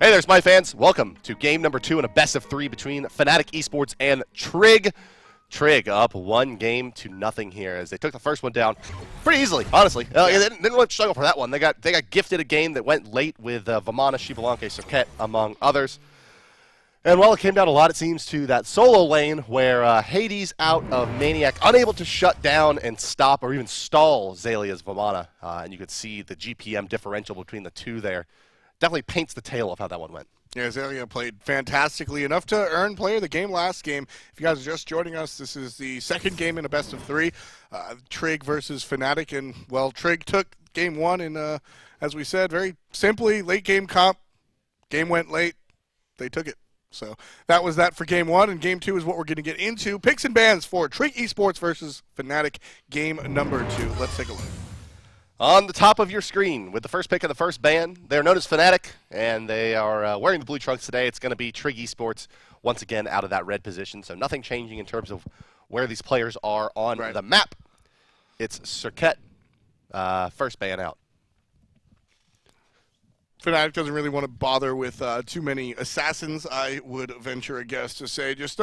Hey there, Smite fans. Welcome to game number 2 in a best of 3 between Fnatic Esports and TRIG. TRIG up 1-0 here as they took the first one down pretty easily, honestly. They didn't really struggle for that one. They got gifted a game that went late with Vamana, Xbalanque, Cirquet, among others. And well, it came down a lot, it seems, to that solo lane where Hades out of Maniac, unable to shut down and stop or even stall Xalia's Vamana. And you could see the GPM differential between the two there. Definitely paints the tale of how that one went. Yeah, Xalia played fantastically, enough to earn player of the game last game. If you guys are just joining us, this is the second game in a best of 3, TRIG versus Fnatic, and well, TRIG took game 1 in, as we said, very simply, late game comp. Game went late, they took it. So that was that for game 1, and game 2 is what we're going to get into. Picks and bans for TRIG Esports versus Fnatic, game number 2. Let's take a look. On the top of your screen, with the first pick of the first ban, they're known as Fnatic, and they are wearing the blue trunks today. It's going to be TRIG Esports once again out of that red position, so nothing changing in terms of where these players are on the map. It's Cirquet, first ban out. Fnatic doesn't really want to bother with too many assassins, I would venture a guess to say. Just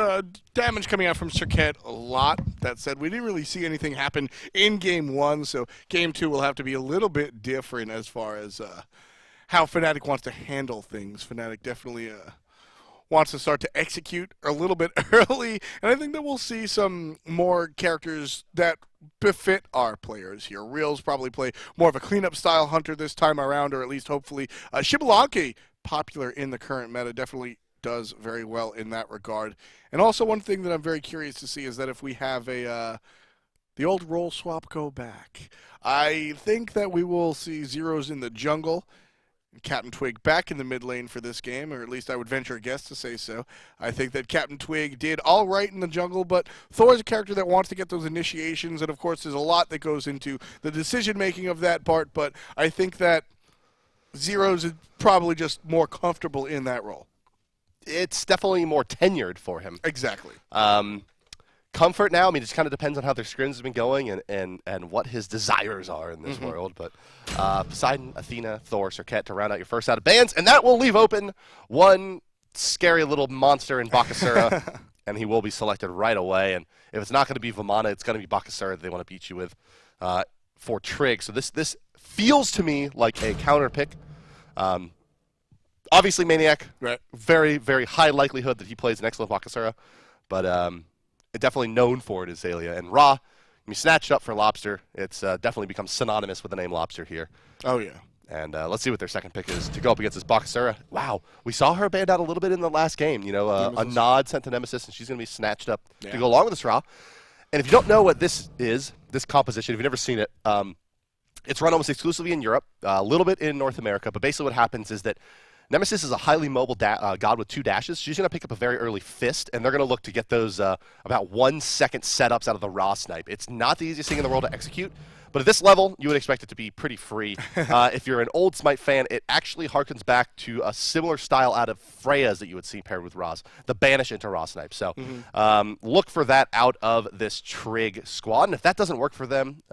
damage coming out from Cirquet a lot. That said, we didn't really see anything happen in game 1, so game 2 will have to be a little bit different as far as how Fnatic wants to handle things. Fnatic definitely wants to start to execute a little bit early, and I think that we'll see some more characters that befit our players here. Reals probably play more of a cleanup style hunter this time around, or at least hopefully Xbalanque, popular in the current meta, definitely does very well in that regard. And also one thing that I'm very curious to see is that if we have the old role swap go back, I think that we will see Zeros in the jungle, Captain Twig back in the mid lane for this game, or at least I would venture a guess to say so. I think that Captain Twig did all right in the jungle, but Thor is a character that wants to get those initiations, and of course there's a lot that goes into the decision-making of that part, but I think that Zeros is probably just more comfortable in that role. It's definitely more tenured for him. Exactly. Comfort now, I mean, it just kind of depends on how their scrims have been going and what his desires are in this world. But Poseidon, Athena, Thor, Cirquet to round out your first out of bans, and that will leave open one scary little monster in Bakasura, and he will be selected right away. And if it's not going to be Vamana, it's going to be Bakasura that they want to beat you with for TRIG. So this feels to me like a counter pick. Obviously, Maniac, very, very high likelihood that he plays an excellent Bakasura, but definitely known for it is Xalia. And Ra, you snatched up for Lobster. It's definitely become synonymous with the name Lobster here. Oh, yeah. And let's see what their second pick is to go up against this Bakasura. Wow, we saw her banned out a little bit in the last game. You know, a nod sent to Nemesis, and she's going to be snatched up to go along with this Ra. And if you don't know what this is, this composition, if you've never seen it, it's run almost exclusively in Europe, a little bit in North America. But basically what happens is that Nemesis is a highly mobile god with 2 dashes. She's going to pick up a very early fist, and they're going to look to get those about 1-second setups out of the Ra snipe. It's not the easiest thing in the world to execute, but at this level, you would expect it to be pretty free. If you're an old Smite fan, it actually harkens back to a similar style out of Freya's that you would see paired with Ra's, the banish into Ra snipe. So look for that out of this TRIG squad, and if that doesn't work for them,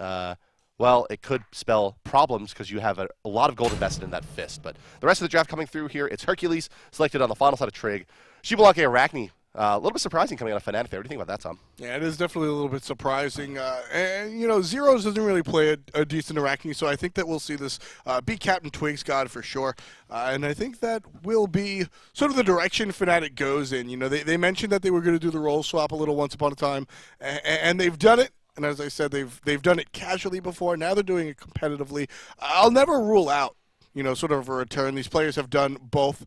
well, it could spell problems because you have a lot of gold invested in that fist. But the rest of the draft coming through here, it's Hercules, selected on the final side of TRIG. Xbalanque, Arachne, a little bit surprising coming out of Fnatic there. What do you think about that, Tom? Yeah, it is definitely a little bit surprising. And, you know, Zeros doesn't really play a decent Arachne, so I think that we'll see this be Captain Twig's god for sure. And I think that will be sort of the direction Fnatic goes in. You know, they mentioned that they were going to do the role swap a little once upon a time, and they've done it. And as I said, they've done it casually before. Now they're doing it competitively. I'll never rule out, you know, sort of a return. These players have done both.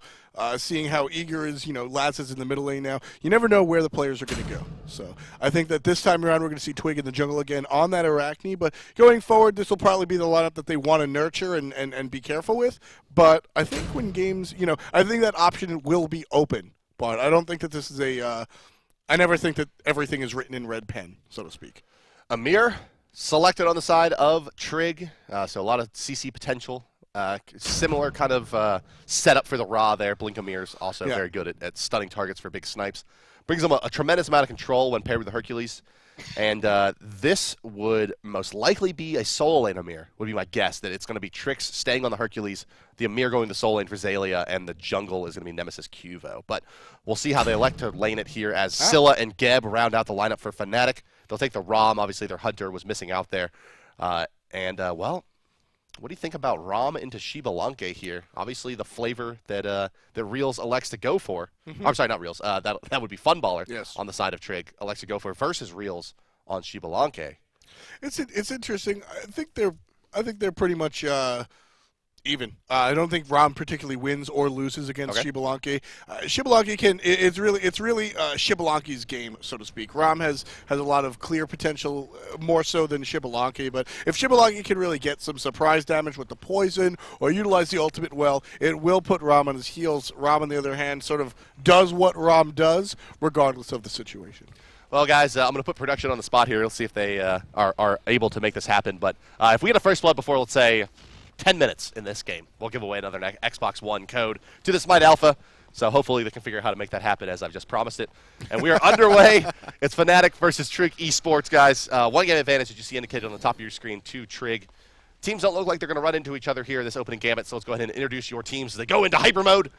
Seeing how eager is, you know, Laz is in the middle lane now. You never know where the players are going to go. So I think that this time around we're going to see Twig in the jungle again on that Arachne. But going forward, this will probably be the lineup that they want to nurture and be careful with. But I think when games, you know, I think that option will be open. But I don't think that this is I never think that everything is written in red pen, so to speak. Ymir, selected on the side of TRIG, so a lot of CC potential. Similar kind of setup for the Ra there. Blink Ymir's also very good at stunning targets for big snipes. Brings them a tremendous amount of control when paired with the Hercules. And this would most likely be a solo lane Ymir, would be my guess, that it's going to be Trix staying on the Hercules, the Ymir going to solo lane for Xaylia, and the jungle is going to be Nemesis Cuvo. But we'll see how they elect to lane it here as Scylla and Geb round out the lineup for Fnatic. They'll take the Ram. Obviously, their Hunter was missing out there. Well, what do you think about Rama into Xbalanque here? Obviously, the flavor that Reels elects to go for. I'm sorry, not Reels. That would be Funballer on the side of TRIG. Elects to go for versus Reels on Xbalanque. It's interesting. I think they're pretty much even. I don't think Ram particularly wins or loses against Xbalanque. Xbalanque can. It's really Xbalanque's game, so to speak. Ram has a lot of clear potential, more so than Xbalanque. But if Xbalanque can really get some surprise damage with the poison or utilize the ultimate well, it will put Ram on his heels. Ram, on the other hand, sort of does what Ram does, regardless of the situation. Well, guys, I'm going to put production on the spot here. Let's see if they are able to make this happen. But if we get a first blood before, let's say, 10 minutes in this game, we'll give away another Xbox One code to the Smite Alpha. So hopefully they can figure out how to make that happen as I've just promised it. And we are underway. It's Fnatic versus TRIG Esports, guys. One game advantage that you see indicated on the top of your screen to TRIG. Teams don't look like they're going to run into each other here in this opening gambit, so let's go ahead and introduce your teams as they go into hyper mode.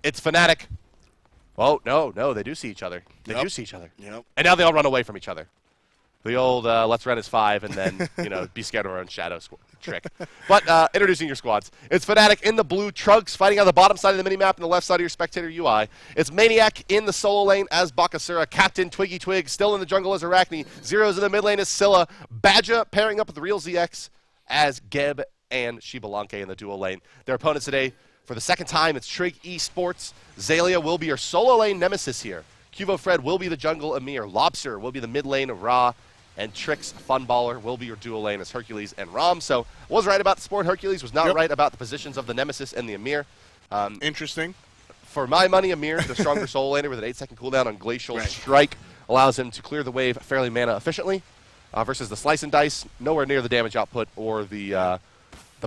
It's Fnatic. Oh, no, they do see each other. They do see each other. And now they all run away from each other. The old let's run as 5 and then, be scared of our own shadow trick. But introducing your squads. It's Fnatic in the blue, Trugs fighting on the bottom side of the minimap and the left side of your spectator UI. It's Maniac in the solo lane as Bakasura, Captain Twiggy Twig, still in the jungle as Arachne, Zeros in the mid lane as Scylla, Badger pairing up with the Real ZX as Geb and Xbalanque in the dual lane. Their opponents today, for the second time, it's TRIG Esports. Xaylia will be your solo lane Nemesis here. Cuvo Fred will be the jungle Ymir. Lobster will be the mid lane of Ra. And Trix Funballer will be your dual lane as Hercules and Ram. So I was right about the support Hercules, was not right about the positions of the Nemesis and the Ymir. Interesting. For my money, Ymir, the stronger solo laner with an 8-second cooldown on Glacial Strike, allows him to clear the wave fairly mana efficiently versus the Slice and Dice. Nowhere near the damage output or the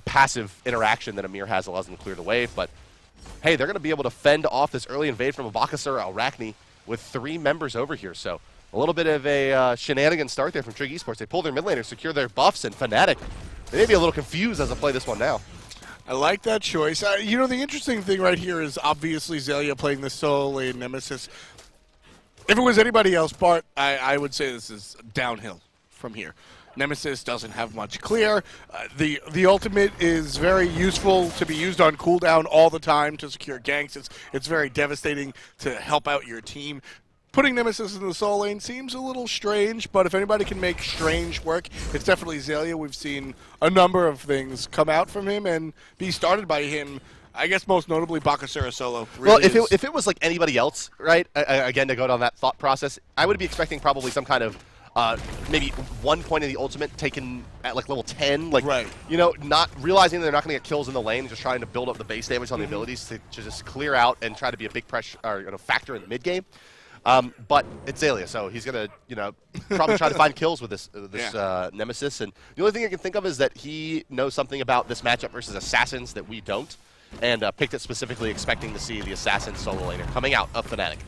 passive interaction that Ymir has allows him to clear the wave. But hey, they're going to be able to fend off this early invade from a Bakasura Arachne with 3 members over here. So a little bit of a shenanigan start there from TRIG Esports. They pull their mid laners, secure their buffs, and Fnatic, they may be a little confused as they play this one now. I like that choice. The interesting thing right here is obviously Xaylia playing the solo lane Nemesis. If it was anybody else, Bart, I would say this is downhill from here. Nemesis doesn't have much clear. The ultimate is very useful to be used on cooldown all the time to secure ganks. It's very devastating to help out your team. Putting Nemesis in the solo lane seems a little strange, but if anybody can make strange work, it's definitely Xaylia. We've seen a number of things come out from him and be started by him. I guess most notably Bakasura solo. Really well, if it was like anybody else, right, again, to go down that thought process, I would be expecting probably some kind of maybe 1 point of the ultimate taken at like level 10, like not realizing they're not going to get kills in the lane, just trying to build up the base damage on the abilities to just clear out and try to be a big pressure or factor in the mid game. But it's Xaylia, so he's going to, probably try to find kills with this Nemesis. And the only thing I can think of is that he knows something about this matchup versus Assassins that we don't, and picked it specifically expecting to see the Assassin solo laner coming out of Fnatic.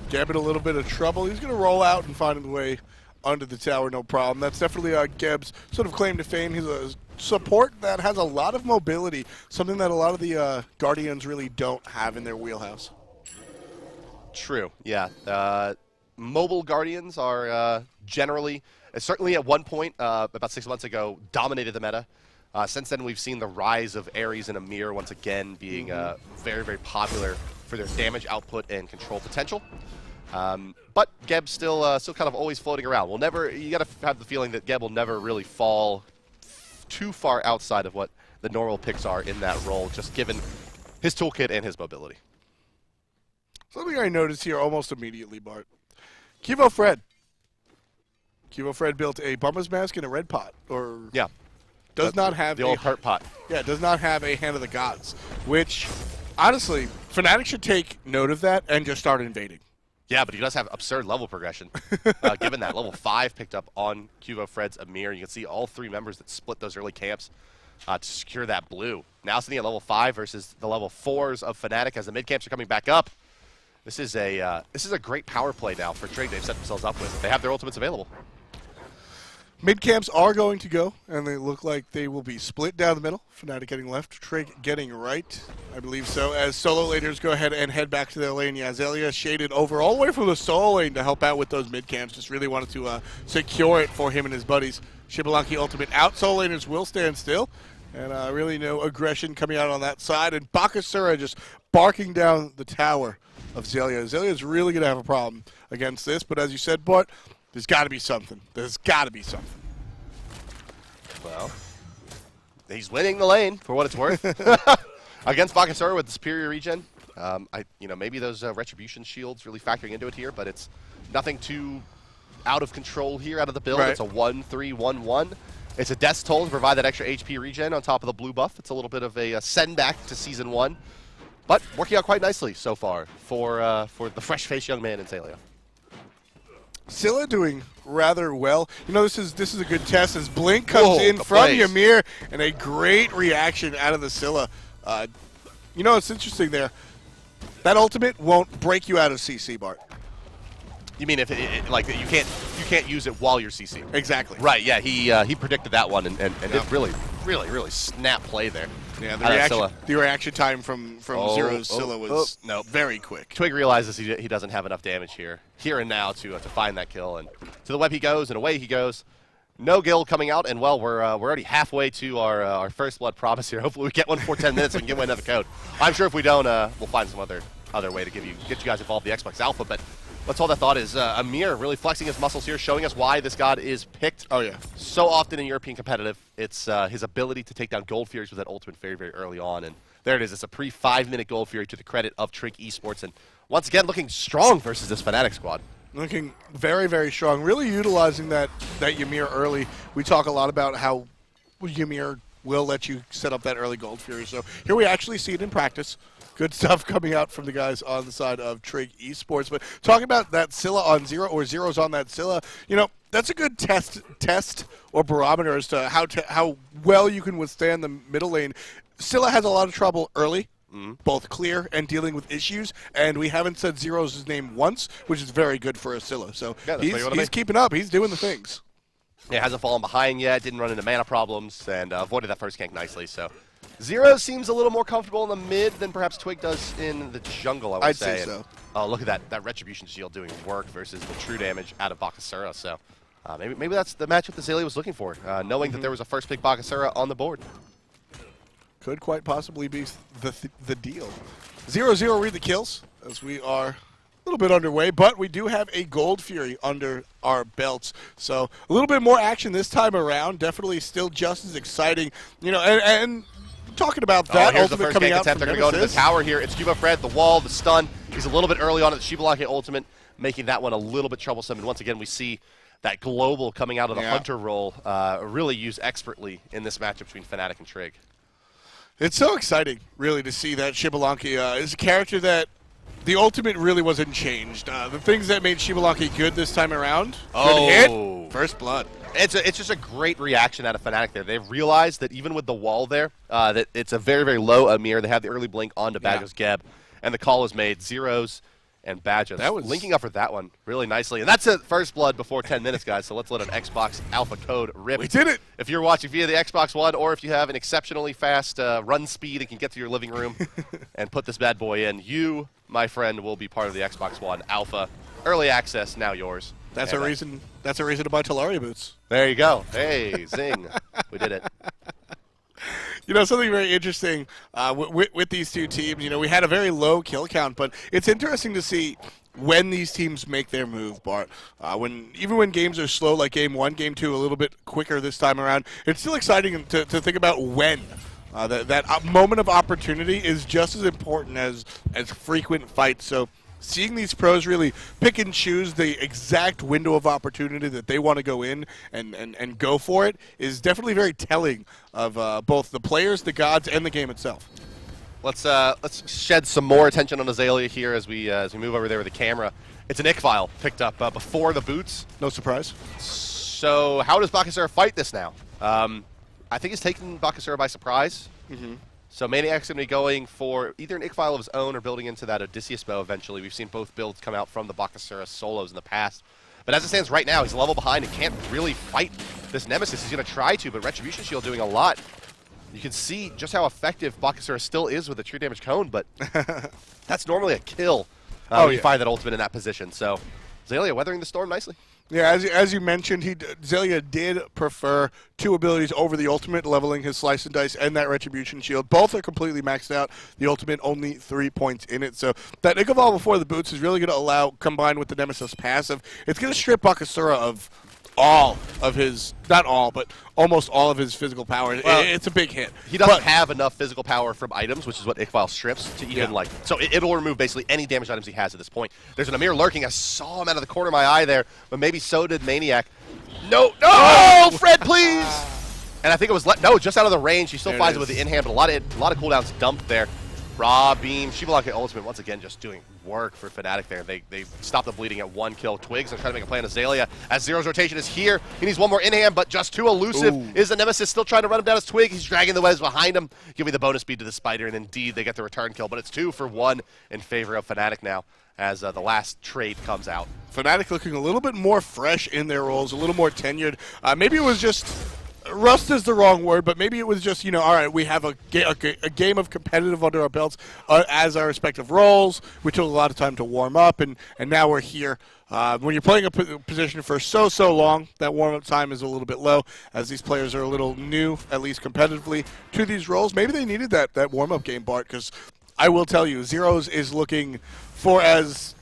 Geb in a little bit of trouble. He's going to roll out and find a way under the tower, no problem. That's definitely Geb's sort of claim to fame. He's a support that has a lot of mobility, something that a lot of the Guardians really don't have in their wheelhouse. True, yeah. Mobile Guardians are generally, certainly at one point, about 6 months ago, dominated the meta. Since then, we've seen the rise of Ares and Ymir once again being very, very popular for their damage output and control potential. But Geb's still kind of always floating around. You got to have the feeling that Geb will never really fall too far outside of what the normal picks are in that role, just given his toolkit and his mobility. Something I noticed here almost immediately, Bart. Cuvo Fred. Cuvo Fred built a Bummer's Mask and a red pot, does not have the old hurt pot. Yeah, does not have a Hand of the Gods, which, honestly, Fnatic should take note of that and just start invading. Yeah, but he does have absurd level progression, given that. Level 5 picked up on Cuvo Fred's Ymir. You can see all 3 members that split those early camps to secure that blue. Now sitting at level 5 versus the level 4s of Fnatic as the mid camps are coming back up. This is a great power play now for TRIG. They've set themselves up with. They have their ultimates available. Mid camps are going to go, and they look like they will be split down the middle. Fnatic getting left, TRIG getting right. I believe so, as solo laners go ahead and head back to their lane. Azalea shaded over all the way from the solo lane to help out with those mid camps. Just really wanted to secure it for him and his buddies. Xbalanque ultimate out. Solo laners will stand still, and really no aggression coming out on that side. And Bakasura just barking down the tower of Xaylia. Azalea is really going to have a problem against this, but as you said, Bart, there's got to be something. There's got to be something. Well, he's winning the lane for what it's worth against Bakasura with the superior regen. Maybe those retribution shields really factoring into it here, but it's nothing too out of control here out of the build. Right. It's a 1-3-1-1. It's a death toll to provide that extra HP regen on top of the blue buff. It's a little bit of a send back to Season 1, but working out quite nicely so far for the fresh-faced young man in Xaylia. Scylla doing rather well. You know, this is a good test as Blink comes in from Ymir, and a great reaction out of the Scylla. You know, it's interesting there. That ultimate won't break you out of CC, Bart. You mean if you can't use it while you're CC? Exactly. Right. Yeah. He predicted that one and did really snap play there. Yeah. The reaction time from Zero's Scylla was very quick. TWIG realizes he doesn't have enough damage here and now to find that kill, and to the web he goes and away he goes. No guild coming out, and well, we're already halfway to our first blood promise here. Hopefully we get one for 10 minutes and we can give away another code. I'm sure if we don't, we'll find some other way to get you guys involved in the Xbox Alpha. But let's hold that thought. Is Ymir really flexing his muscles here, showing us why this god is picked. Oh yeah. So often in European competitive, it's his ability to take down Gold Furies with that ultimate very, very early on, and there it is. It's a pre-5-minute Gold Fury to the credit of TRIG Esports, and once again looking strong versus this Fnatic squad. Looking very, very strong. Really utilizing that Ymir early. We talk a lot about how Ymir will let you set up that early Gold Fury. So here we actually see it in practice. Good stuff coming out from the guys on the side of TRIG Esports. But talking about that Scylla on Zero, or Zero's on that Scylla, you know, that's a good test or barometer as to how well you can withstand the middle lane. Scylla has a lot of trouble early. Both clear and dealing with issues, and we haven't said Zero's name once, which is very good for a Scylla. So yeah, he's keeping up. He's doing the things. Yeah, hasn't fallen behind yet, didn't run into mana problems, and avoided that first gank nicely. So Zero seems a little more comfortable in the mid than perhaps TWIG does in the jungle, I'd say so. Oh, look at that Retribution Shield doing work versus the true damage out of Bakasura. So maybe that's the matchup that Xaylia was looking for, knowing that there was a first pick Bakasura on the board. Could quite possibly be the deal. 0-0 read the kills as we are a little bit underway, but we do have a Gold Fury under our belts. So a little bit more action this time around. Definitely still just as exciting. You know, and talking about that ultimate coming out from They're going to go to the tower here. It's Juba Fred, the wall, the stun. He's a little bit early on at the Xbalanque ultimate, making that one a little bit troublesome. And once again, we see that global coming out of the Hunter role really used expertly in this matchup between Fnatic and TRIG. It's so exciting, really, to see that Xbalanque is a character that the ultimate really wasn't changed. The things that made Xbalanque good this time around, good hit, first blood. It's just a great reaction out of Fnatic there. They've realized that even with the wall there, that it's a very, very low Ymir. They have the early blink onto Badger's Geb, and the call was made. Zeros and Badger. That was linking up for that one really nicely. And that's it, first blood before 10 minutes, guys. So let's let an Xbox Alpha code rip. We did it! If you're watching via the Xbox One, or if you have an exceptionally fast run speed and can get to your living room and put this bad boy in, you, my friend, will be part of the Xbox One Alpha. Early access, now yours. That's a reason to buy Talaria boots. There you go. Hey, zing. We did it. You know, something very interesting with these two teams, you know, we had a very low kill count, but it's interesting to see when these teams make their move, Bart. Even when games are slow, like Game 1, Game 2, a little bit quicker this time around, it's still exciting to think about when. That moment of opportunity is just as important as frequent fights. So seeing these pros really pick and choose the exact window of opportunity that they want to go in and go for it is definitely very telling of both the players, the gods, and the game itself. Let's shed some more attention on Azalea here as we move over there with the camera. It's an ick file picked up before the boots. No surprise. So how does Bakasura fight this now? I think he's taken Bakasura by surprise. So Maniac's going to be going for either an Ick of his own or building into that Odysseus bow eventually. We've seen both builds come out from the Bakasura solos in the past. But as it stands right now, he's a level behind and can't really fight this Nemesis. He's going to try to, but Retribution Shield doing a lot. You can see just how effective Bakasura still is with a true damage cone, but that's normally a kill when you find that ultimate in that position. So Xaylia weathering the storm nicely. Yeah, as you mentioned, Xaylia did prefer 2 abilities over the ultimate, leveling his Slice and Dice and that Retribution Shield. Both are completely maxed out. The ultimate only 3 points in it. So that Ick before the boots is really going to allow, combined with the Nemesis passive, it's going to strip Bakasura of all of his, not all, but almost all of his physical power. Well, it's a big hit. He doesn't have enough physical power from items, which is what Ick strips, to even like. So it'll remove basically any damage items he has at this point. There's an Ymir lurking. I saw him out of the corner of my eye there, but maybe so did Maniac. No, Fred, please! And I think it was just out of the range. He still finds it with the in-hand, but a lot of cooldowns dumped there. Raw Beam, Xbalanque ultimate once again just doing work for Fnatic there. They stop the bleeding at 1 kill. Twigs are trying to make a play on Xaylia as Zero's rotation is here. He needs one more in-hand, but just too elusive. Ooh. Is the Nemesis still trying to run him down as Twig? He's dragging the webs behind him, giving the bonus speed to the Spider, and indeed they get the return kill. But it's 2 for 1 in favor of Fnatic now as the last trade comes out. Fnatic looking a little bit more fresh in their roles, a little more tenured. Maybe it was just... rust is the wrong word, but maybe it was just, all right, we have a game of competitive under our belts as our respective roles. We took a lot of time to warm up, and now we're here. When you're playing a position for so long, that warm-up time is a little bit low, as these players are a little new, at least competitively, to these roles. Maybe they needed that warm-up game, Bart, because I will tell you, Zeros is looking for as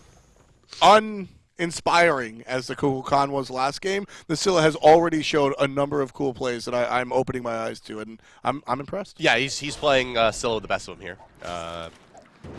inspiring as the Kukulkan Khan was last game. The Scylla has already showed a number of cool plays that I'm opening my eyes to, and I'm impressed. Yeah, he's playing Scylla with the best of them here.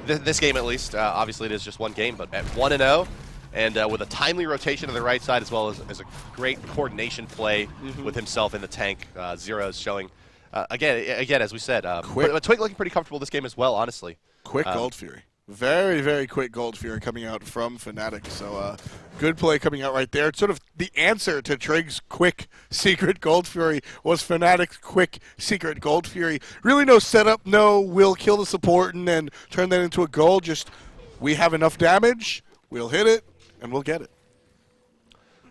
This game, at least. Obviously, it is just one game, but at 1-0, and with a timely rotation to the right side, as well as a great coordination play with himself in the tank. Zero's showing, again, as we said, Twig looking pretty comfortable this game as well, honestly. Quick Gold Fury. Very, very quick Gold Fury coming out from Fnatic. So good play coming out right there. It's sort of the answer to TRIG's quick secret Gold Fury was Fnatic's quick secret Gold Fury. Really no setup, no we'll kill the support and then turn that into a gold. Just we have enough damage, we'll hit it, and we'll get it.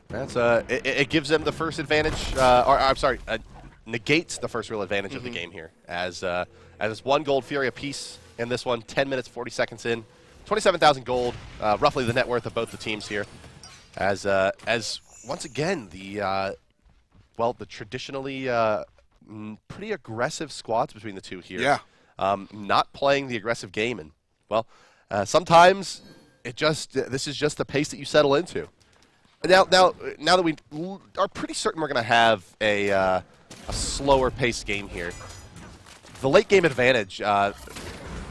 That's it gives them the first advantage, negates the first real advantage of the game here. As it's 1 Gold Fury apiece. In this one, 10 minutes, 40 seconds in, 27,000 gold, roughly the net worth of both the teams here. As once again, the traditionally pretty aggressive squads between the two here. Yeah. Not playing the aggressive game, and sometimes this is just the pace that you settle into. Now that we are pretty certain we're going to have a slower paced game here, the late game advantage.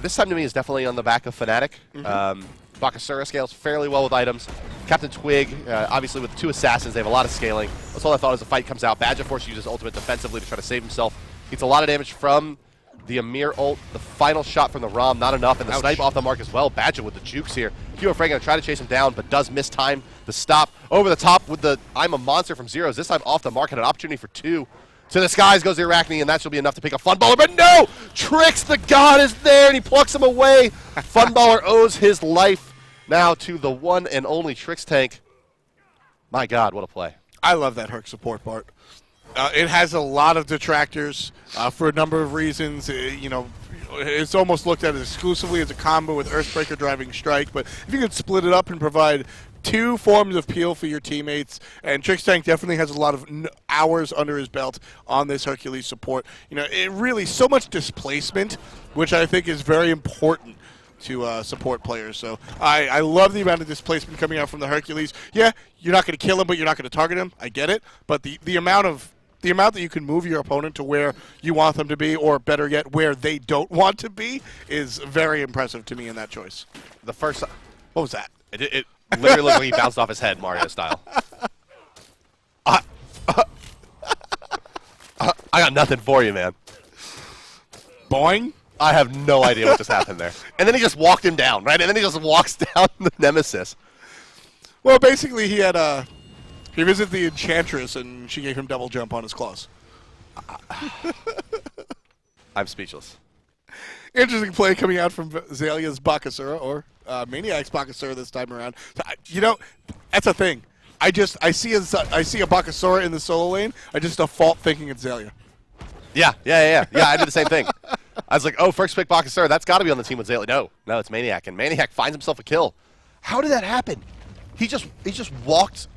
This time to me is definitely on the back of Fnatic. Bakasura scales fairly well with items. Captain Twig, obviously with 2 assassins, they have a lot of scaling. That's all I thought as the fight comes out. Badger Force uses ultimate defensively to try to save himself. Gets a lot of damage from the Ymir ult. The final shot from the Ram, not enough, and the snipe off the mark as well. Badger with the jukes here. Hero Frey going to try to chase him down, but does miss time. The stop over the top with the I'm a monster from Zeros. This time off the mark, had an opportunity for 2. To the skies goes the Arachne, and that should be enough to pick a Funballer. But no! Trix, the god, is there, and he plucks him away. Funballer owes his life now to the one and only Trix tank. My god, what a play. I love that Herc support, Bart. It has a lot of detractors for a number of reasons. It's almost looked at as exclusively as a combo with Earthbreaker driving Strike, but if you could split it up and provide 2 forms of peel for your teammates, and Trix Tank definitely has a lot of hours under his belt on this Hercules support. It really, so much displacement, which I think is very important to support players. So I love the amount of displacement coming out from the Hercules. Yeah, you're not going to kill him, but you're not going to target him. I get it. But the amount that you can move your opponent to where you want them to be, or better yet, where they don't want to be, is very impressive to me in that choice. The first... What was that? It literally looked like he bounced off his head, Mario style. I got nothing for you, man. Boing. I have no idea what just happened there. And then he just walked him down, right? And then he just walks down the Nemesis. Well, basically, he visited the Enchantress, and she gave him double jump on his claws. I'm speechless. Interesting play coming out from Zalia's Bakasura, or Maniac's Bakasura this time around. So, you know, that's a thing. I see a Bakasura in the solo lane. I just default thinking it's Xalia. Yeah. I did the same thing. I was like, oh, first pick Bakasura. That's got to be on the team with Xalia. No, it's Maniac, and Maniac finds himself a kill. How did that happen? He just walked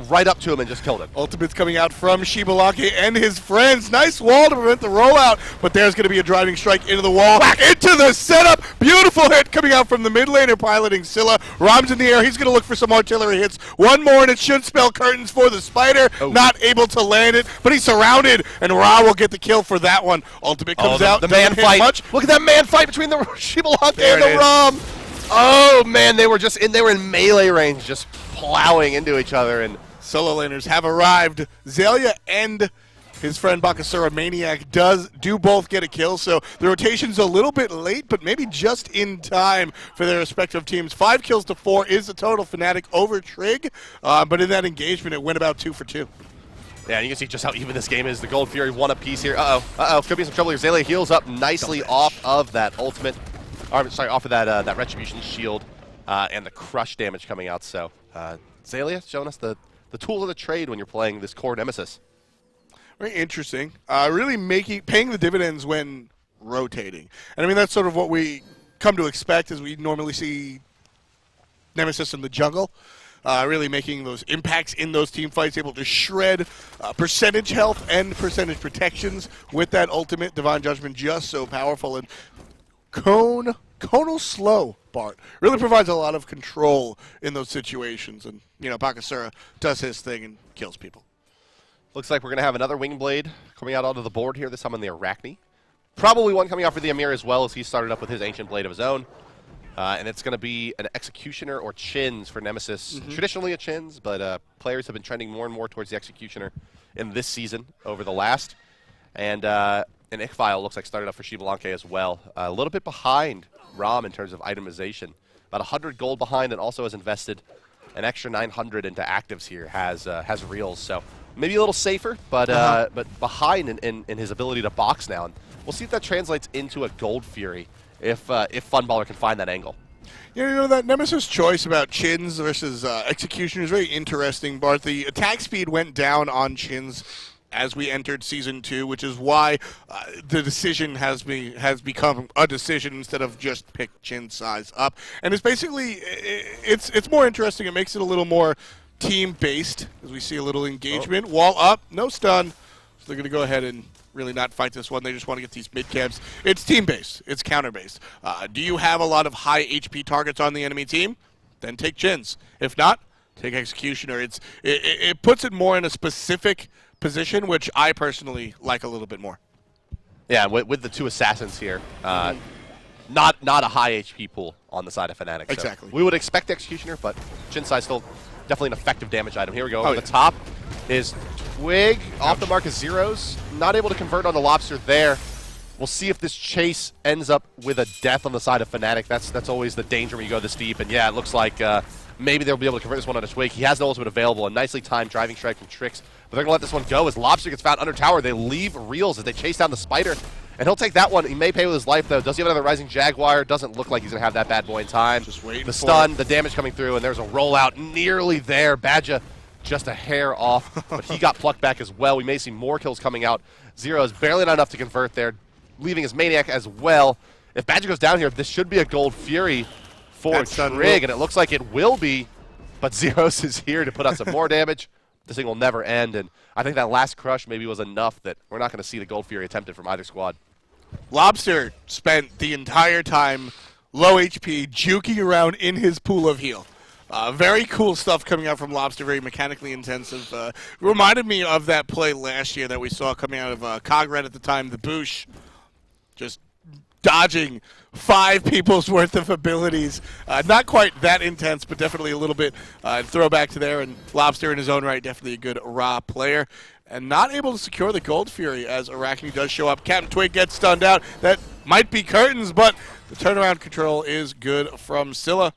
right up to him and just killed him. Ultimate's coming out from Xbalanque and his friends. Nice wall to prevent the rollout, but there's going to be a driving strike into the wall. Whack! Into the setup. Beautiful hit coming out from the mid laner piloting Scylla. Rama's in the air. He's going to look for some artillery hits. One more, and it should spell curtains for the spider. Oh. Not able to land it, but he's surrounded, and Ra will get the kill for that one. Ultimate comes out. The man fight. Look at that man fight between the Xbalanque and the Ram. Oh, man, they were in melee range, just plowing into each other, and solo laners have arrived. Xalia and his friend Bakasura Maniac do both get a kill, so the rotation's a little bit late, but maybe just in time for their respective teams. 5 kills to 4 is the total. Fnatic over TRIG, but in that engagement, it went about 2 for 2. Yeah, and you can see just how even this game is. The Gold Fury one apiece here. Could be some trouble here. Xalia heals up nicely off of that ultimate. Off of that Retribution shield and the crush damage coming out. So Xalia showing us the tools of the trade when you're playing this core Nemesis. Very interesting. Really paying the dividends when rotating. And I mean, that's sort of what we come to expect as we normally see Nemesis in the jungle. Really making those impacts in those team fights, able to shred percentage health and percentage protections with that ultimate. Divine Judgment just so powerful. And Conal slow, Bart. Really provides a lot of control in those situations. And, you know, Bakasura does his thing and kills people. Looks like we're going to have another Wing Blade coming out onto the board here, this time on the Arachne. Probably one coming out for the Ymir as well, as he started up with his Ancient Blade of his own. And it's going to be an Executioner or Chins for Nemesis. Traditionally a Chins, but players have been trending more and more towards the Executioner in this season over the last. And Ichfile looks like started up for Xbalanque as well. A little bit behind Ram in terms of itemization. About 100 gold behind, and also has invested an extra 900 into actives here, has reels. So maybe a little safer, but behind in his ability to box now. And we'll see if that translates into a Gold Fury if Funballer can find that angle. Yeah, you know, that Nemesis choice about Chins versus Executioner is very interesting, Bart. The attack speed went down on Chins as we entered Season 2, which is why the decision has become a decision instead of just pick Chin size up. And it's basically, it's more interesting. It makes it a little more team-based, as we see a little engagement. Wall up, no stun. So they're going to go ahead and really not fight this one. They just want to get these mid-camps. It's team-based. It's counter-based. Do you have a lot of high HP targets on the enemy team? Then take Chins. If not, take Executioner. It puts it more in a specific position, which I personally like a little bit more. Yeah, with the 2 assassins here, not a high HP pool on the side of Fnatic. Exactly. So we would expect Executioner, but Shinsai still definitely an effective damage item. Here we go. Over the top is Twig off the mark of zeros. Not able to convert on the Lobster there. We'll see if this chase ends up with a death on the side of Fnatic. That's always the danger when you go this deep. And yeah, it looks like maybe they'll be able to convert this one on a Twig. He has the ultimate available. A nicely timed driving strike from Trix. But they're going to let this one go as Lobster gets found under tower. They leave reels as they chase down the Spider. And he'll take that one. He may pay with his life, though. Does he have another Rising Jaguar? Doesn't look like he's going to have that bad boy in time. Just waiting the stun, the damage coming through, and there's a rollout nearly there. Badja just a hair off, but he got plucked back as well. We may see more kills coming out. Zero is barely not enough to convert there, leaving his Maniac as well. If Badja goes down here, this should be a Gold Fury for TRIG, and it looks like it will be, but Zeros is here to put out some more damage. This thing will never end, and I think that last crush maybe was enough that we're not going to see the Gold Fury attempted from either squad. Lobster spent the entire time low HP, juking around in his pool of heal. Very cool stuff coming out from Lobster, very mechanically intensive. Reminded me of that play last year that we saw coming out of Cogred at the time, the Boosh. Just dodging 5 people's worth of abilities. Not quite that intense, but definitely a little bit throwback to there. And Lobster in his own right, definitely a good raw player. And not able to secure the Gold Fury as Arachne does show up. Captain Twig gets stunned out. That might be curtains, but the turnaround control is good from Scylla,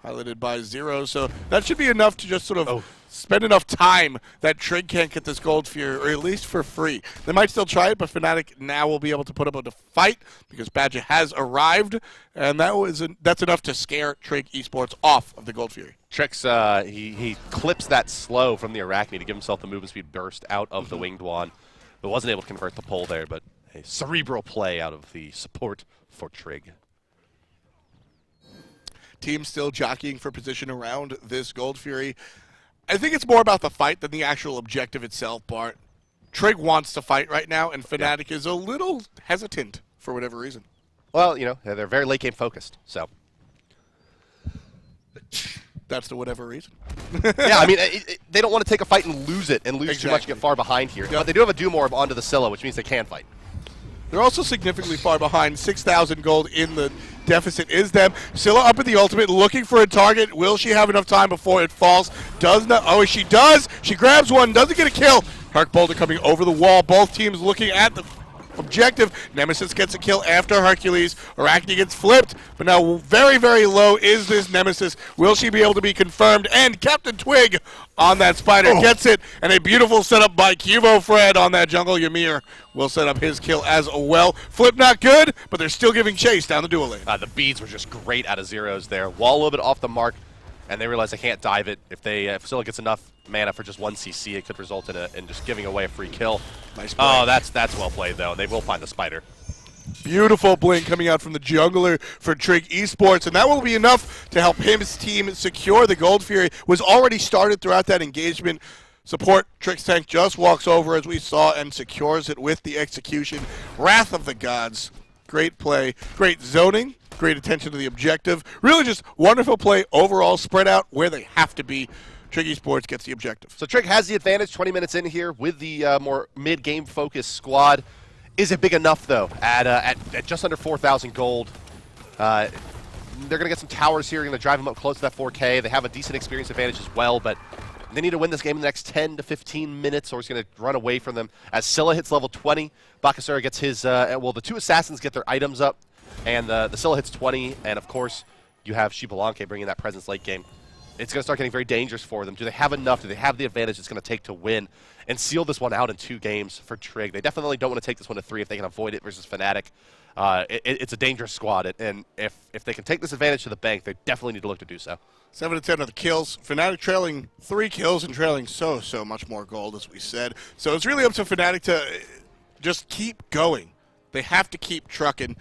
piloted by Zero. So that should be enough to just sort of spend enough time that TRIG can't get this Gold Fury, or at least for free. They might still try it, but Fnatic now will be able to put up a fight because Badger has arrived, and that's enough to scare TRIG Esports off of the Gold Fury. Trix, he clips that slow from the Arachne to give himself the movement speed burst out of the Winged Wand, but wasn't able to convert the pull there, but a cerebral play out of the support for TRIG. Team still jockeying for position around this Gold Fury. I think it's more about the fight than the actual objective itself, Bart. TRIG wants to fight right now, and Fnatic is a little hesitant for whatever reason. Well, you know, they're very late game focused, so. That's the whatever reason. Yeah, I mean, they don't want to take a fight and lose it and lose too much and get far behind here. Yep. But they do have a Doom Orb onto the Scylla, which means they can fight. They're also significantly far behind. 6,000 gold in the deficit is them. Scylla up at the ultimate, looking for a target. Will she have enough time before it falls? Does not. Oh, she does. She grabs one, doesn't get a kill. Herc Boulder coming over the wall. Both teams looking at the objective. Nemesis gets a kill after Hercules. Arachne gets flipped, but now very, very low is this Nemesis. Will she be able to be confirmed? And Captain Twig on that spider gets it, and a beautiful setup by Cuvo Fred on that jungle. Ymir will set up his kill as well. Flip not good, but they're still giving chase down the dual lane. The beads were just great out of zeros there. Wall a little bit off the mark, and they realize they can't dive it. If Scylla gets enough mana for just 1 CC, it could result in just giving away a free kill. Nice play. Oh, that's well played, though. They will find the spider. Beautiful blink coming out from the jungler for TRIG Esports, and that will be enough to help his team secure the Gold Fury. Was already started throughout that engagement. Support Trix tank just walks over, as we saw, and secures it with the execution. Wrath of the Gods. Great play. Great zoning. Great attention to the objective. Really just wonderful play overall. Spread out where they have to be. TRIG Esports gets the objective. So TRIG has the advantage 20 minutes in here with the more mid-game focused squad. Is it big enough, though, at just under 4,000 gold? They're going to get some towers here. Going to drive them up close to that 4K. They have a decent experience advantage as well, but they need to win this game in the next 10 to 15 minutes, or it's going to run away from them. As Scylla hits level 20, Bakasura gets his, well, the two assassins get their items up, and the Scylla hits 20, and of course, you have Xbalanque bringing that presence late game. It's going to start getting very dangerous for them. Do they have enough? Do they have the advantage it's going to take to win and seal this one out in 2 games for TRIG? They definitely don't want to take this one to 3 if they can avoid it versus Fnatic. It's a dangerous squad, and if they can take this advantage to the bank, they definitely need to look to do so. 7 to 10 of the kills. Fnatic trailing 3 kills and trailing so much more gold, as we said. So it's really up to Fnatic to just keep going. They have to keep trucking.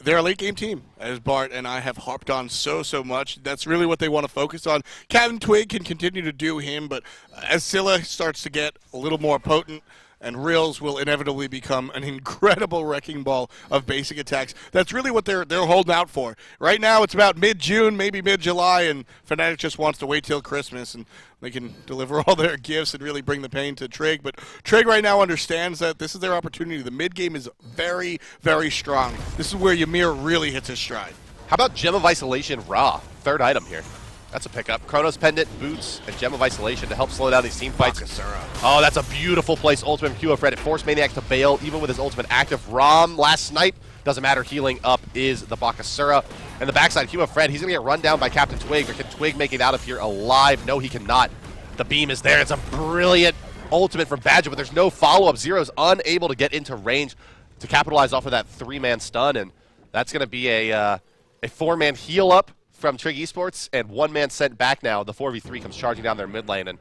They're a late-game team, as Bart and I have harped on so much. That's really what they want to focus on. Captain Twig can continue to do him, but as Scylla starts to get a little more potent, and Rills will inevitably become an incredible wrecking ball of basic attacks. That's really what they're holding out for. Right now, it's about mid-June, maybe mid-July, and Fnatic just wants to wait till Christmas, and they can deliver all their gifts and really bring the pain to TRIG. But TRIG right now understands that this is their opportunity. The mid-game is very, very strong. This is where Ymir really hits his stride. How about Gem of Isolation Ra? 3rd item here. That's a pickup. Chronos Pendant, Boots, and Gem of Isolation to help slow down these team fights. Bakasura. Oh, that's a beautiful place. Ultimate from Q of Red. It forced Maniac to bail, even with his ultimate active. Ram, last snipe. Doesn't matter. Healing up is the Bakasura. And the backside, Q of Fred. He's going to get run down by Captain Twig. But can Twig make it out of here alive? No, he cannot. The beam is there. It's a brilliant ultimate from Badger, but there's no follow-up. Zero's unable to get into range to capitalize off of that 3-man stun. And that's going to be a 4-man heal up from TRIG Esports, and 1 man sent back now. The 4v3 comes charging down their mid lane, and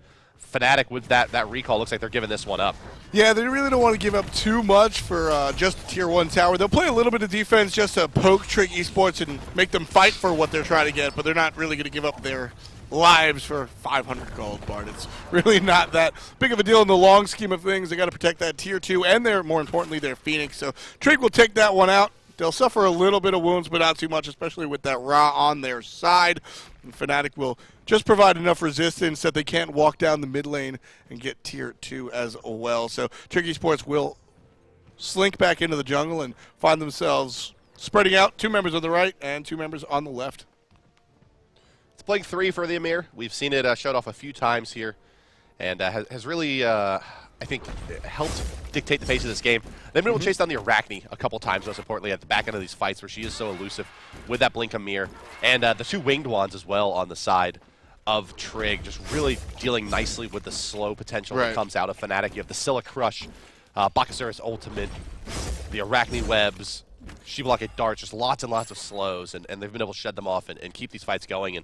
Fnatic with that recall looks like they're giving this one up. Yeah, they really don't want to give up too much for just a tier 1 tower. They'll play a little bit of defense just to poke TRIG Esports and make them fight for what they're trying to get, but they're not really going to give up their lives for 500 gold, Bart. It's really not that big of a deal in the long scheme of things. They got to protect that tier 2 and more importantly, their Phoenix. So TRIG will take that one out. They'll suffer a little bit of wounds, but not too much, especially with that Ra on their side. And Fnatic will just provide enough resistance that they can't walk down the mid lane and get tier 2 as well. So TRIG Esports will slink back into the jungle and find themselves spreading out. 2 members on the right and 2 members on the left. It's playing 3 for the Ymir. We've seen it showed off a few times here, and has really, I think, helped dictate the pace of this game. They've been able to chase down the Arachne a couple times, most importantly, at the back end of these fights, where she is so elusive with that blink Ymir. And the 2 winged wands as well on the side of TRIG, just really dealing nicely with the slow potential that comes out of Fnatic. You have the Scylla Crush, Bakasura's ultimate, the Arachne webs, Xbalanque darts, just lots and lots of slows, and they've been able to shed them off and keep these fights going.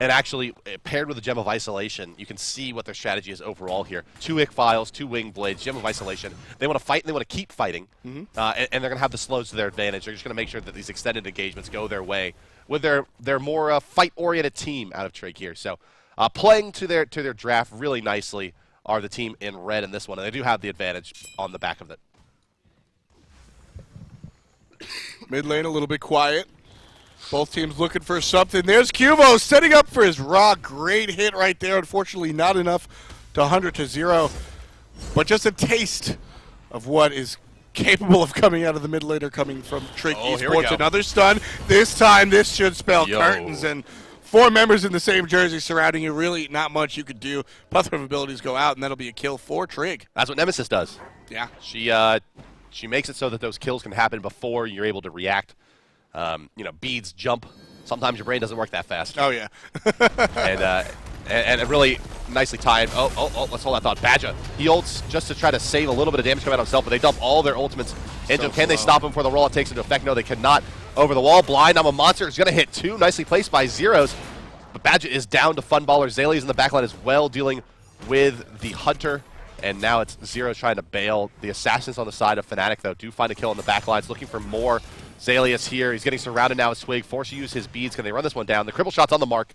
And actually, paired with the Gem of Isolation, you can see what their strategy is overall here. 2 Ick Files, 2 Wing Blades, Gem of Isolation. They want to fight and they want to keep fighting, and they're going to have the slows to their advantage. They're just going to make sure that these extended engagements go their way with their more fight-oriented team out of TRIG here. So playing to their draft really nicely are the team in red in this one, and they do have the advantage on the back of it. Mid lane a little bit quiet. Both teams looking for something. There's Cubo setting up for his Ra. Great hit right there. Unfortunately, not enough to 100-0. But just a taste of what is capable of coming out of the mid laner coming from TRIG Esports. Another stun. This time, this should spell curtains. And 4 members in the same jersey surrounding you. Really not much you could do. Plethora of abilities go out, and that'll be a kill for TRIG. That's what Nemesis does. Yeah. She makes it so that those kills can happen before you're able to react. You know, beads jump. Sometimes your brain doesn't work that fast. Oh, yeah. and really nicely timed. Oh, let's hold that thought. Badger, he ults just to try to save a little bit of damage coming out of himself, but they dump all their ultimates into him. Can they stop him before the rollout takes into effect? No, they cannot. Over the wall, blind. I'm a monster. Is going to hit 2. Nicely placed by Zeros. But Badger is down to Funballer. Zalia's in the backline as well, dealing with the Hunter. And now it's Zeros trying to bail. The Assassins on the side of Fnatic, though, do find a kill on the backlines, looking for more. Zalia's here. He's getting surrounded now with Swig. Forced to use his beads. Can they run this one down? The cripple shot's on the mark,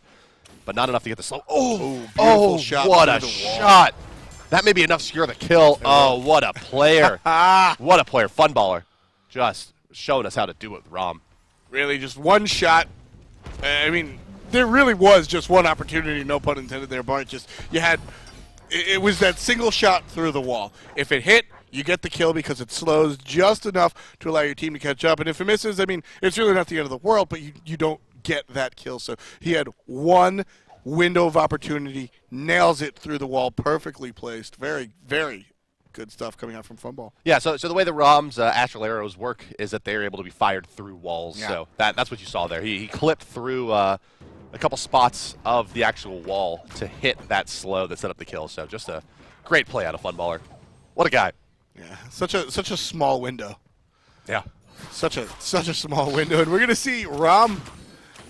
but not enough to get the slow. Oh, shot. What a shot. That may be enough to secure the kill. Oh, what a player. What a player. Funballer. Just showing us how to do it with Ram. Really, just one shot. I mean, there really was just one opportunity, no pun intended there, Bart. Just, you had, it was that single shot through the wall. If it hit, you get the kill because it slows just enough to allow your team to catch up. And if it misses, I mean, it's really not the end of the world, but you don't get that kill. So he had one window of opportunity, nails it through the wall, perfectly placed. Very, very good stuff coming out from Funball. Yeah, so the way the Ram's astral arrows work is that they're able to be fired through walls. Yeah. So that's what you saw there. He clipped through a couple spots of the actual wall to hit that slow that set up the kill. So just a great play out of Funballer. What a guy. Yeah, such a small window. Yeah. Such a small window. And we're going to see Ram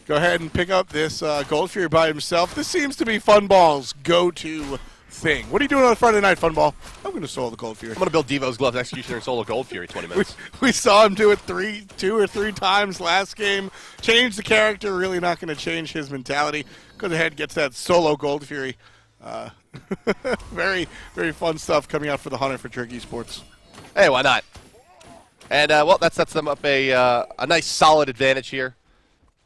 go ahead and pick up this Gold Fury by himself. This seems to be Funball's go-to thing. What are you doing on Friday night, Funball? I'm going to solo the Gold Fury. I'm going to build Devo's Gloves, Executioner, and solo Gold Fury 20 minutes. We saw him do it 2 or 3 times last game. Changed the character, really not going to change his mentality. Goes ahead and gets that solo Gold Fury. Very, very fun stuff coming out for the Hunter for TRIG Esports. Hey, why not? And, well, that sets them up a nice, solid advantage here.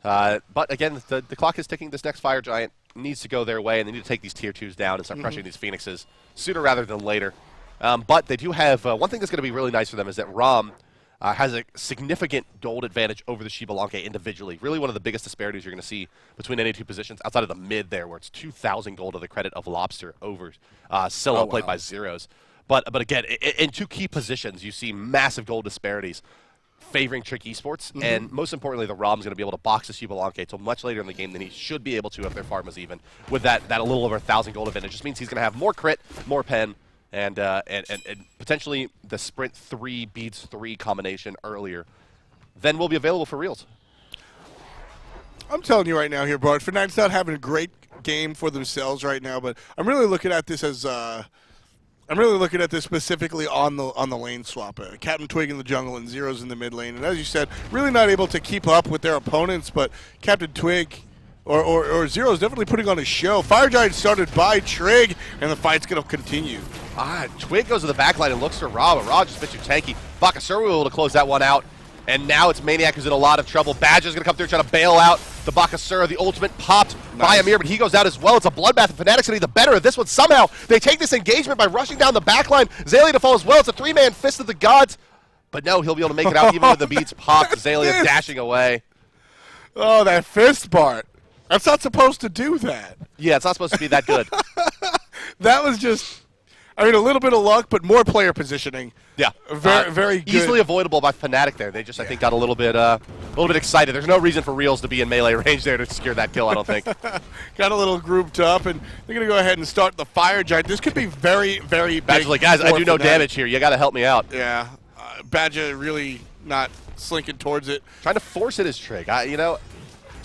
But, again, the clock is ticking. This next Fire Giant needs to go their way, and they need to take these Tier 2s down and start crushing these Phoenixes sooner rather than later. But they do have one thing that's going to be really nice for them is that Ram has a significant gold advantage over the Xbalanque individually. Really one of the biggest disparities you're going to see between any two positions outside of the mid there, where it's 2,000 gold to the credit of Lobster over Scylla, played by Zeros. But again, in 2 key positions, you see massive gold disparities favoring TRIG Esports, and most importantly, the Ram's going to be able to box the Xbalanque until much later in the game than he should be able to if their farm was even. With that a little over 1,000 gold advantage, just means he's going to have more crit, more pen, and potentially the sprint 3 beats 3 combination earlier, then will be available for reals. I'm telling you right now here, Bart, Fnatic's not having a great game for themselves right now, but I'm really looking at this as specifically on the lane swap. Captain Twig in the jungle and Zeros in the mid lane, and as you said, really not able to keep up with their opponents. But Captain Twig or Zeros definitely putting on a show. Fire Giant started by TRIG, and the fight's going to continue. Twig goes to the backline and looks for Ra, but Ra just a bit too tanky. Bakasura able to close that one out. And now it's Maniac who's in a lot of trouble. Badger's going to come through trying to bail out the Bakasura. The ultimate popped by Ymir, but he goes out as well. It's a bloodbath, and Fnatic's going to be the better of this one. Somehow, they take this engagement by rushing down the backline. Zalia to fall as well. It's a 3-man fist of the gods. But no, he'll be able to make it out even with the beats popped. Zalia dashing away. Oh, that fist, Bart. That's not supposed to do that. Yeah, it's not supposed to be that good. That was just... I mean, a little bit of luck, but more player positioning. Yeah, very good. Easily avoidable by Fnatic there. They just, I think, got a little bit excited. There's no reason for Reels to be in melee range there to secure that kill, I don't think. Got a little grouped up, and they're going to go ahead and start the Fire Giant. This could be very, very big. Badger's like, guys, I do no damage here. You got to help me out. Yeah, Badger really not slinking towards it. Trying to force it is Trig. You know,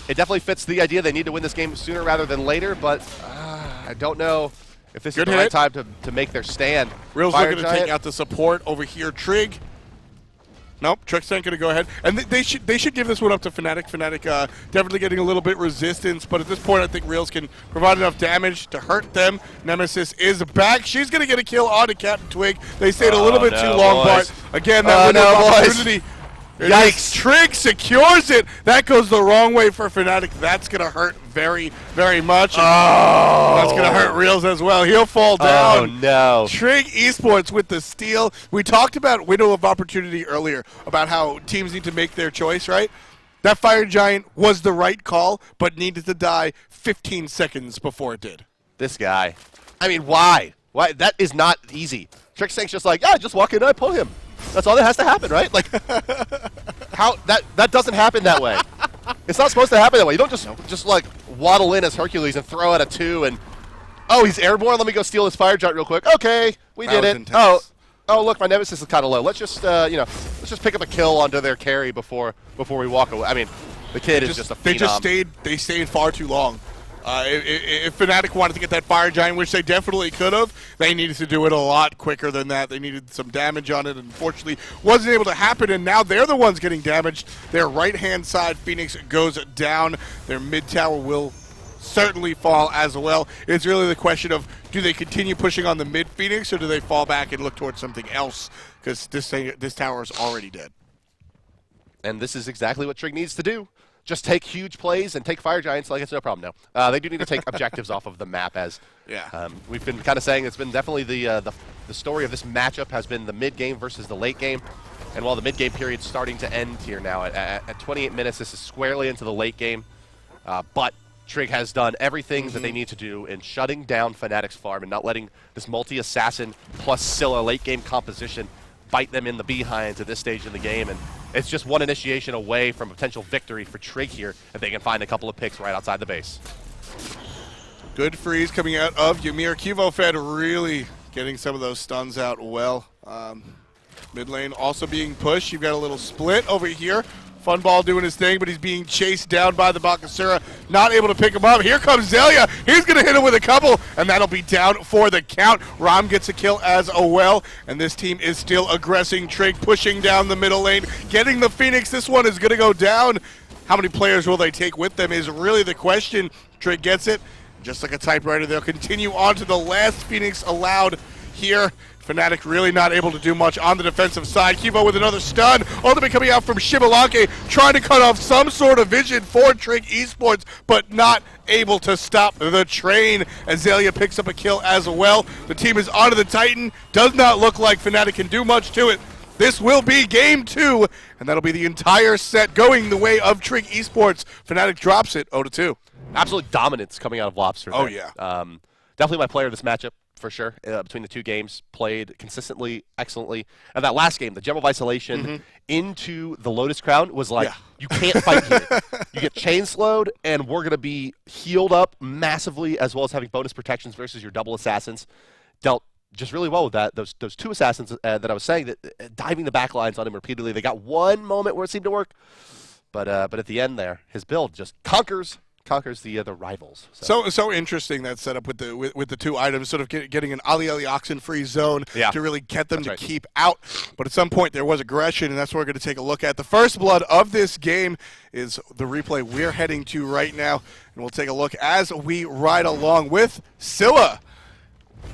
it definitely fits the idea they need to win this game sooner rather than later, but I don't know if this is the right time to make their stand. Reel's looking to take out the support over here. Trig. Nope, Trig's not going to go ahead. And they should give this one up to Fnatic. Fnatic definitely getting a little bit resistance, but at this point I think Reels can provide enough damage to hurt them. Nemesis is back. She's going to get a kill onto Captain Twig. They stayed a little bit too long, but again, that window of opportunity. Yikes. Trig secures it. That goes the wrong way for Fnatic. That's going to hurt very, very much. That's going to hurt Reels as well. He'll fall down. Oh, no. TRIG Esports with the steal. We talked about window of opportunity earlier, about how teams need to make their choice, right? That Fire Giant was the right call, but needed to die 15 seconds before it did. This guy. I mean, why? Why? That is not easy. TrigSank's just like, yeah, just walk in and I pull him. That's all that has to happen, right? Like, how that doesn't happen that way. It's not supposed to happen that way. You don't just like waddle in as Hercules and throw out a 2 and he's airborne. Let me go steal his Fire Giant real quick. Okay, we did it. Intense. Oh, look, my Nemesis is kind of low. Let's just let's just pick up a kill onto their carry before we walk away. I mean, the kid is just a phenom. They stayed far too long. If Fnatic wanted to get that Fire Giant, which they definitely could have, they needed to do it a lot quicker than that. They needed some damage on it. Unfortunately, wasn't able to happen, and now they're the ones getting damaged. Their right-hand side Phoenix goes down. Their mid tower will certainly fall as well. It's really the question of, do they continue pushing on the mid Phoenix, or do they fall back and look towards something else? Because this tower is already dead. And this is exactly what Trig needs to do. Just take huge plays and take Fire Giants like it's no problem now. They do need to take objectives off of the map, as we've been kind of saying. It's been definitely the story of this matchup has been the mid game versus the late game. And while the mid game period's starting to end here now at 28 minutes, this is squarely into the late game. But Trig has done everything that they need to do in shutting down Fnatic's farm and not letting this multi-assassin plus Scylla late game composition bite them in the behinds at this stage in the game. And it's just one initiation away from a potential victory for Trig here if they can find a couple of picks right outside the base. Good freeze coming out of Ymir. Fed really getting some of those stuns out well. Mid lane also being pushed. You've got a little split over here. Funball doing his thing, but he's being chased down by the Bakasura. Not able to pick him up. Here comes Xelia. He's going to hit him with a couple, and that'll be down for the count. Ram gets a kill as well, and this team is still aggressing. Trig pushing down the middle lane, getting the Phoenix. This one is going to go down. How many players will they take with them is really the question. Trig gets it. Just like a typewriter, they'll continue on to the last Phoenix allowed here. Fnatic really not able to do much on the defensive side. Kivo with another stun. Ultimate coming out from Xbalanque, trying to cut off some sort of vision for TRIG Esports, but not able to stop the train. Azalea picks up a kill as well. The team is onto the Titan. Does not look like Fnatic can do much to it. This will be game 2, and that'll be the entire set going the way of TRIG Esports. Fnatic drops it 0-2. Absolute dominance coming out of Lobster there. Oh, yeah. Definitely my player of this matchup. For sure, between the two games, played consistently, excellently. And that last game, the Gem of Isolation into the Lotus Crown was like, you can't fight here. You get chain slowed, and we're going to be healed up massively, as well as having bonus protections versus your double assassins. Dealt just really well with that. Those two assassins that I was saying, that diving the back lines on him repeatedly. They got one moment where it seemed to work, but at the end there, his build just conquers the rivals. So interesting, that setup with the two items, sort of getting an Ali Oxen free zone to really get them to keep out. But at some point there was aggression, and that's what we're going to take a look at. The first blood of this game is the replay we're heading to right now, and we'll take a look as we ride along with Scylla.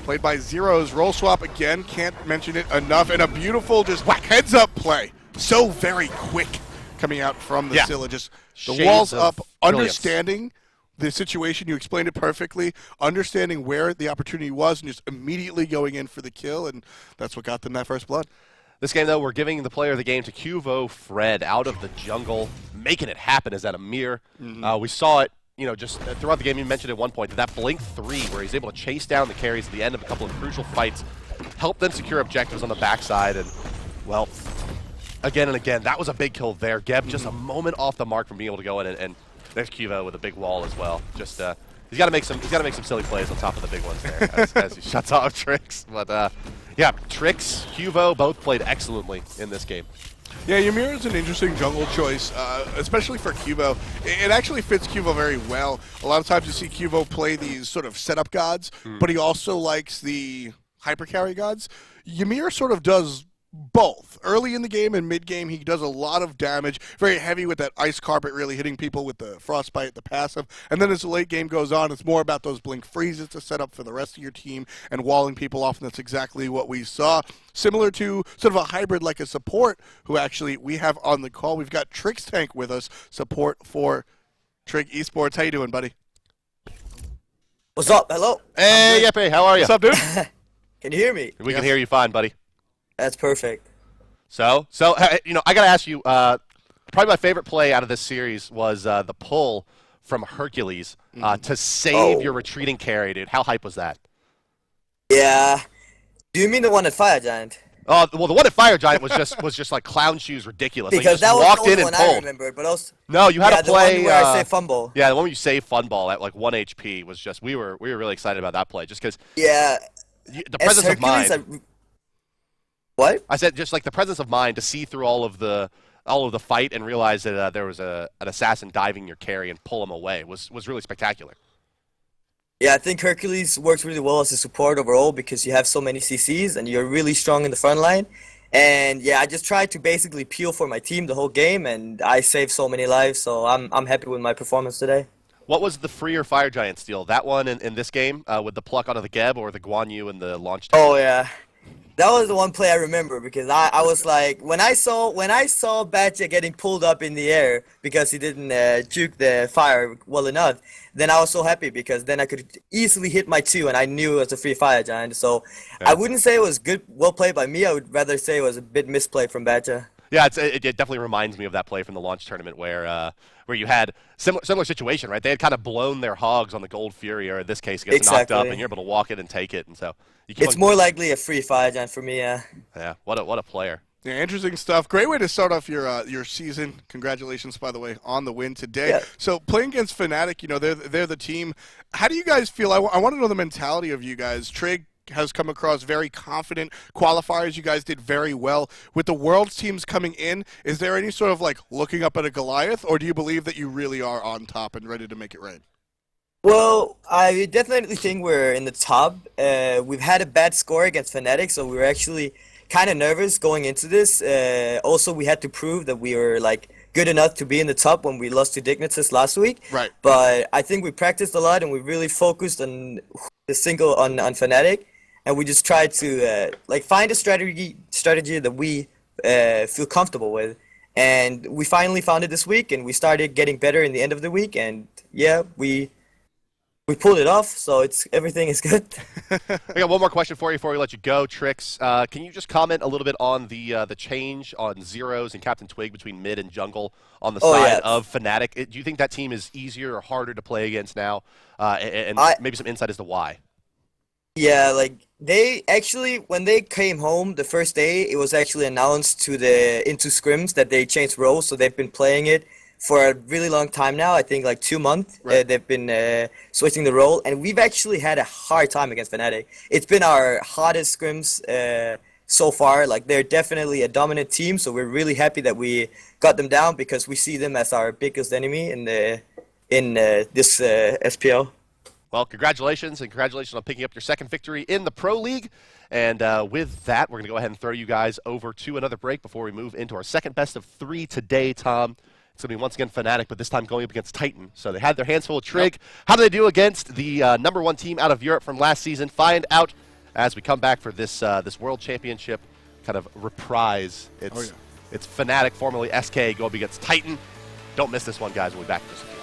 Played by Zero's roll swap again, can't mention it enough, and a beautiful just heads up play. So very quick coming out from the Scylla, just the walls up, understanding the situation. You explained it perfectly, understanding where the opportunity was, and just immediately going in for the kill, and that's what got them that first blood. This game, though, we're giving the player of the game to Cuvo Fred out of the jungle, making it happen is that Ymir. We saw it, just throughout the game. You mentioned at one point that Blink 3, where he's able to chase down the carries at the end of a couple of crucial fights, help them secure objectives on the backside. And, well, again and again, that was a big kill there. Geb just a moment off the mark from being able to go in, and there's Cuvo with a big wall as well. Just he's got to make some silly plays on top of the big ones there as he shuts off Trix. But yeah, Trix, Cuvo both played excellently in this game. Yeah, Ymir is an interesting jungle choice, especially for Cuvo. It actually fits Cuvo very well. A lot of times you see Cuvo play these sort of setup gods, but he also likes the hypercarry gods. Ymir sort of does both. Early in the game and mid-game, he does a lot of damage, very heavy with that ice carpet, really hitting people with the frostbite, the passive. And then as the late game goes on, it's more about those blink freezes to set up for the rest of your team and walling people off, and that's exactly what we saw. Similar to sort of a hybrid like a support, who actually we have on the call. We've got Trix Tank with us, support for TRIG Esports. How you doing, buddy? What's up? Hello? Hey, Yeppe, how are you? What's up, dude? Can you hear me? We can hear you fine, buddy. That's perfect. So you know, I got to ask you, probably my favorite play out of this series was the pull from Hercules to save your retreating carry, dude. How hype was that? Yeah. Do you mean the one at Fire Giant? Oh, well, the one at Fire Giant was just like clown shoes ridiculous. Because like, you just that was walked the in only and one I pulled. remembered, but also No, you had to play. The one where I say fumble. Yeah, the one where you save fun ball at like 1 HP was just we were really excited about that play just because. Yeah. The presence of mind. What? I said just like the presence of mind to see through all of the fight and realize that there was an assassin diving your carry and pull him away was really spectacular. Yeah, I think Hercules works really well as a support overall because you have so many CCs and you're really strong in the front line. And yeah, I just tried to basically peel for my team the whole game, and I saved so many lives, so I'm happy with my performance today. What was the freer Fire Giant steal? That one in this game with the pluck onto the Geb or the Guan Yu in the launch time? Oh yeah. That was the one play I remember because I was like, when I saw Badger getting pulled up in the air because he didn't juke the fire well enough, then I was so happy because then I could easily hit my 2 and I knew it was a free Fire Giant. So yeah. I wouldn't say it was well played by me. I would rather say it was a bit misplayed from Badger. Yeah, it definitely reminds me of that play from the launch tournament where you had similar situation, right? They had kind of blown their hogs on the Gold Fury, or in this case, gets knocked up, and you're able to walk in and take it, and so it's more likely a free Fire Giant for me. Yeah. Yeah. What a player. Yeah, interesting stuff. Great way to start off your season. Congratulations, by the way, on the win today. Yeah. So playing against Fnatic, you know, they're the team. How do you guys feel? I want to know the mentality of you guys. TRIG has come across very confident qualifiers. You guys did very well. With the Worlds teams coming in, is there any sort of like looking up at a Goliath, or do you believe that you really are on top and ready to make it right? Well, I definitely think we're in the top. We've had a bad score against Fnatic, so we were actually kind of nervous going into this. Also, we had to prove that we were like good enough to be in the top when we lost to Dignitas last week. Right. But I think we practiced a lot and we really focused on the single on Fnatic. And we just tried to like find a strategy that we feel comfortable with, and we finally found it this week, and we started getting better in the end of the week, and yeah, we pulled it off, so everything is good. I got one more question for you before we let you go, Trix. Can you just comment a little bit on the change on Zeros and Captain Twig between mid and jungle on the side of Fnatic? Do you think that team is easier or harder to play against now? And maybe some insight as to why. Yeah, like they actually, when they came home the first day, it was actually announced into scrims that they changed roles, so they've been playing it for a really long time now. I think like 2 months. Right. They've been switching the role, and we've actually had a hard time against Fnatic. It's been our hardest scrims so far. Like they're definitely a dominant team, so we're really happy that we got them down because we see them as our biggest enemy in this SPL. Well, congratulations, and congratulations on picking up your second victory in the Pro League. And with that, we're going to go ahead and throw you guys over to another break before we move into our second best of 3 today, Tom. It's going to be once again Fnatic, but this time going up against Titan. So they had their hands full of TRIG. Yep. How do they do against the #1 team out of Europe from last season? Find out as we come back for this World Championship kind of reprise. It's Fnatic, formerly SK, go up against Titan. Don't miss this one, guys. We'll be back in just a few.